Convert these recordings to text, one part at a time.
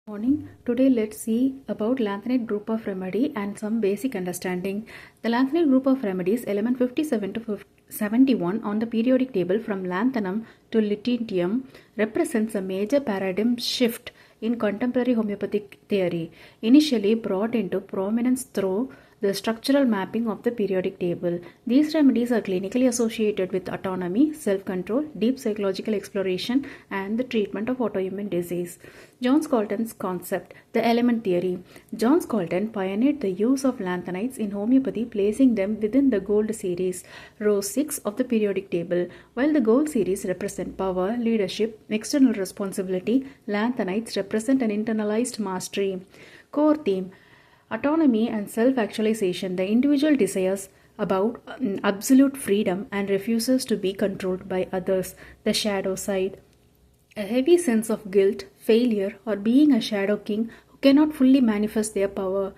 Morning. Today let's see about lanthanide group of remedy and some basic understanding. The lanthanide group of remedies element 57 to 71 on the periodic table from lanthanum to lutetium represents a major paradigm shift in contemporary homeopathic theory, initially brought into prominence through the structural mapping of the periodic table. These remedies are clinically associated with autonomy, self-control, deep psychological exploration, and the treatment of autoimmune disease. John Scalton's concept, the element theory. John Scalton pioneered the use of lanthanides in homeopathy, placing them within the gold series, row 6 of the periodic table. While the gold series represent power, leadership, external responsibility, lanthanides represent an internalized mastery. Core theme: autonomy and self-actualization. The individual desires about absolute freedom and refuses to be controlled by others. The shadow side: a heavy sense of guilt, failure, or being a shadow king who cannot fully manifest their power.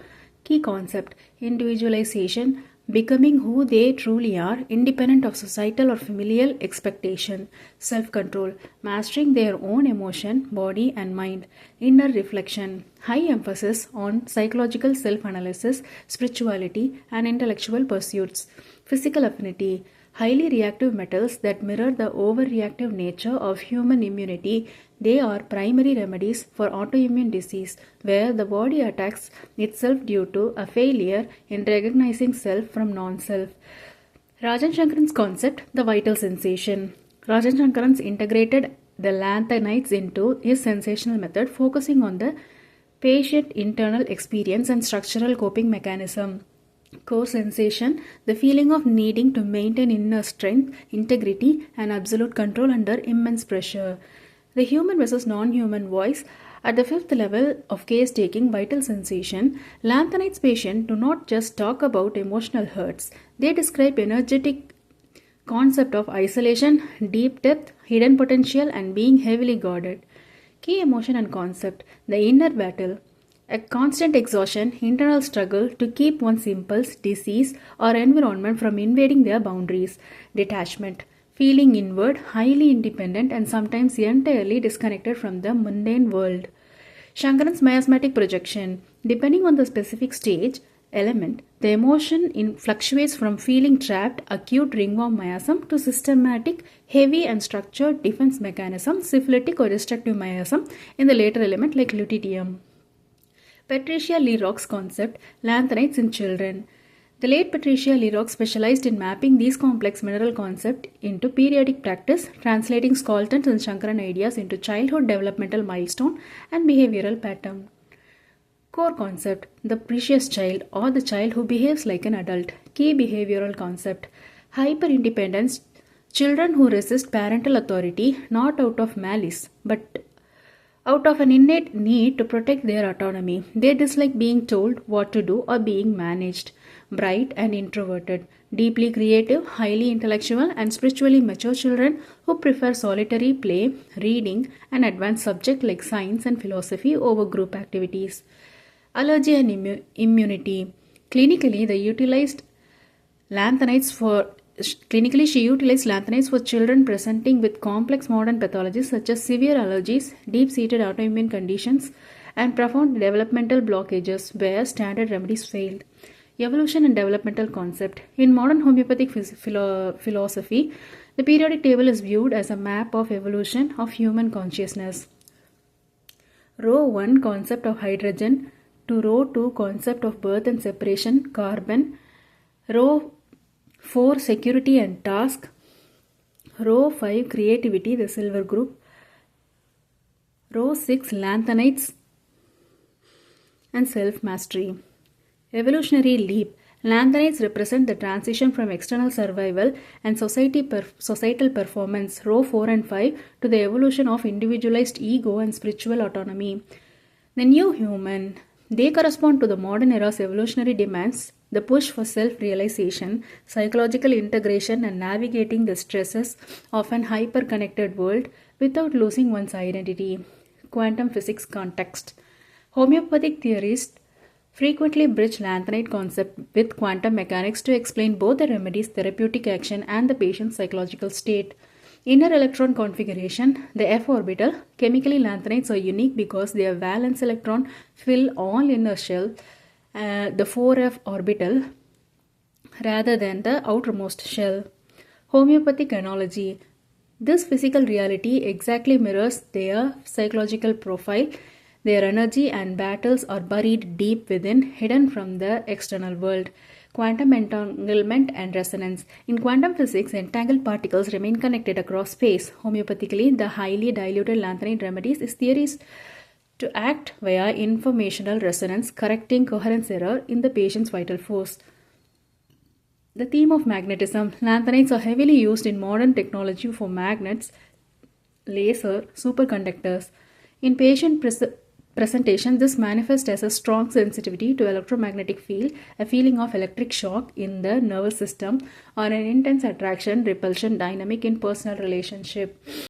Key concept: individualization, becoming who they truly are, independent of societal or familial expectation. Self-control, mastering their own emotion, body, and mind. Inner reflection, high emphasis on psychological self-analysis, spirituality, and intellectual pursuits. Physical affinity, highly reactive metals that mirror the overreactive nature of human immunity. They are primary remedies for autoimmune disease, where the body attacks itself due to a failure in recognizing self from non-self. Rajan Shankaran's concept, the vital sensation. Rajan Shankaran's integrated the lanthanides into his sensational method, focusing on the patient internal experience and structural coping mechanism. Core sensation, the feeling of needing to maintain inner strength, integrity, and absolute control under immense pressure. The human versus non-human voice. At the fifth level of case taking, vital sensation, lanthanides patients do not just talk about emotional hurts. They describe energetic concept of isolation, deep depth, hidden potential, and being heavily guarded. Key emotion and concept, the inner battle, a constant exhaustion, internal struggle to keep one's impulse, disease, or environment from invading their boundaries. Detachment, feeling inward, highly independent, and sometimes entirely disconnected from the mundane world. Shankaran's miasmatic projection, depending on the specific stage, element, the emotion fluctuates from feeling trapped, acute ringworm miasm, to systematic, heavy and structured defense mechanism, syphilitic or destructive miasm in the later element like lutetium. Patricia Learock's concept, lanthanides in children. The late Patricia Learock specialized in mapping these complex mineral concepts into periodic practice, translating Scalton's and Shankaran ideas into childhood developmental milestone and behavioral pattern. Core concept, the precious child or the child who behaves like an adult. Key behavioral concept, hyper-independence, children who resist parental authority not out of malice but out of an innate need to protect their autonomy. They dislike being told what to do or being managed. Bright and introverted, deeply creative, highly intellectual, and spiritually mature children who prefer solitary play, reading, and advanced subjects like science and philosophy over group activities. Allergy and immunity. Clinically, she utilized lanthanides for children presenting with complex modern pathologies such as severe allergies, deep-seated autoimmune conditions, and profound developmental blockages where standard remedies failed. Evolution and developmental concept. In modern homeopathic philosophy, the periodic table is viewed as a map of evolution of human consciousness. Row 1 concept of hydrogen to row 2 concept of birth and separation, carbon. Row 4 security and task. Row 5 creativity, the silver group. Row 6 lanthanides and self-mastery. Evolutionary leap. Lanthanides represent the transition from external survival and societal performance, row 4 and 5, to the evolution of individualized ego and spiritual autonomy. The new human. They correspond to the modern era's evolutionary demands, the push for self-realization, psychological integration, and navigating the stresses of an hyper-connected world without losing one's identity. Quantum physics context. Homeopathic theorists frequently bridge lanthanide concept with quantum mechanics to explain both the remedy's therapeutic action and the patient's psychological state. Inner electron configuration, the f orbital. Chemically, lanthanides are unique because their valence electron fill all inner shell, the 4f orbital, rather than the outermost shell. Homeopathic analogy. This physical reality exactly mirrors their psychological profile. Their energy and battles are buried deep within, hidden from the external world. Quantum entanglement and resonance. In quantum physics, entangled particles remain connected across space. Homeopathically, the highly diluted lanthanide remedies is theories to act via informational resonance, correcting coherence error in the patient's vital force. The theme of magnetism. Lanthanides are heavily used in modern technology for magnets, laser, superconductors. In patient presentation, this manifests as a strong sensitivity to electromagnetic field, a feeling of electric shock in the nervous system, or an intense attraction, repulsion dynamic in personal relationship.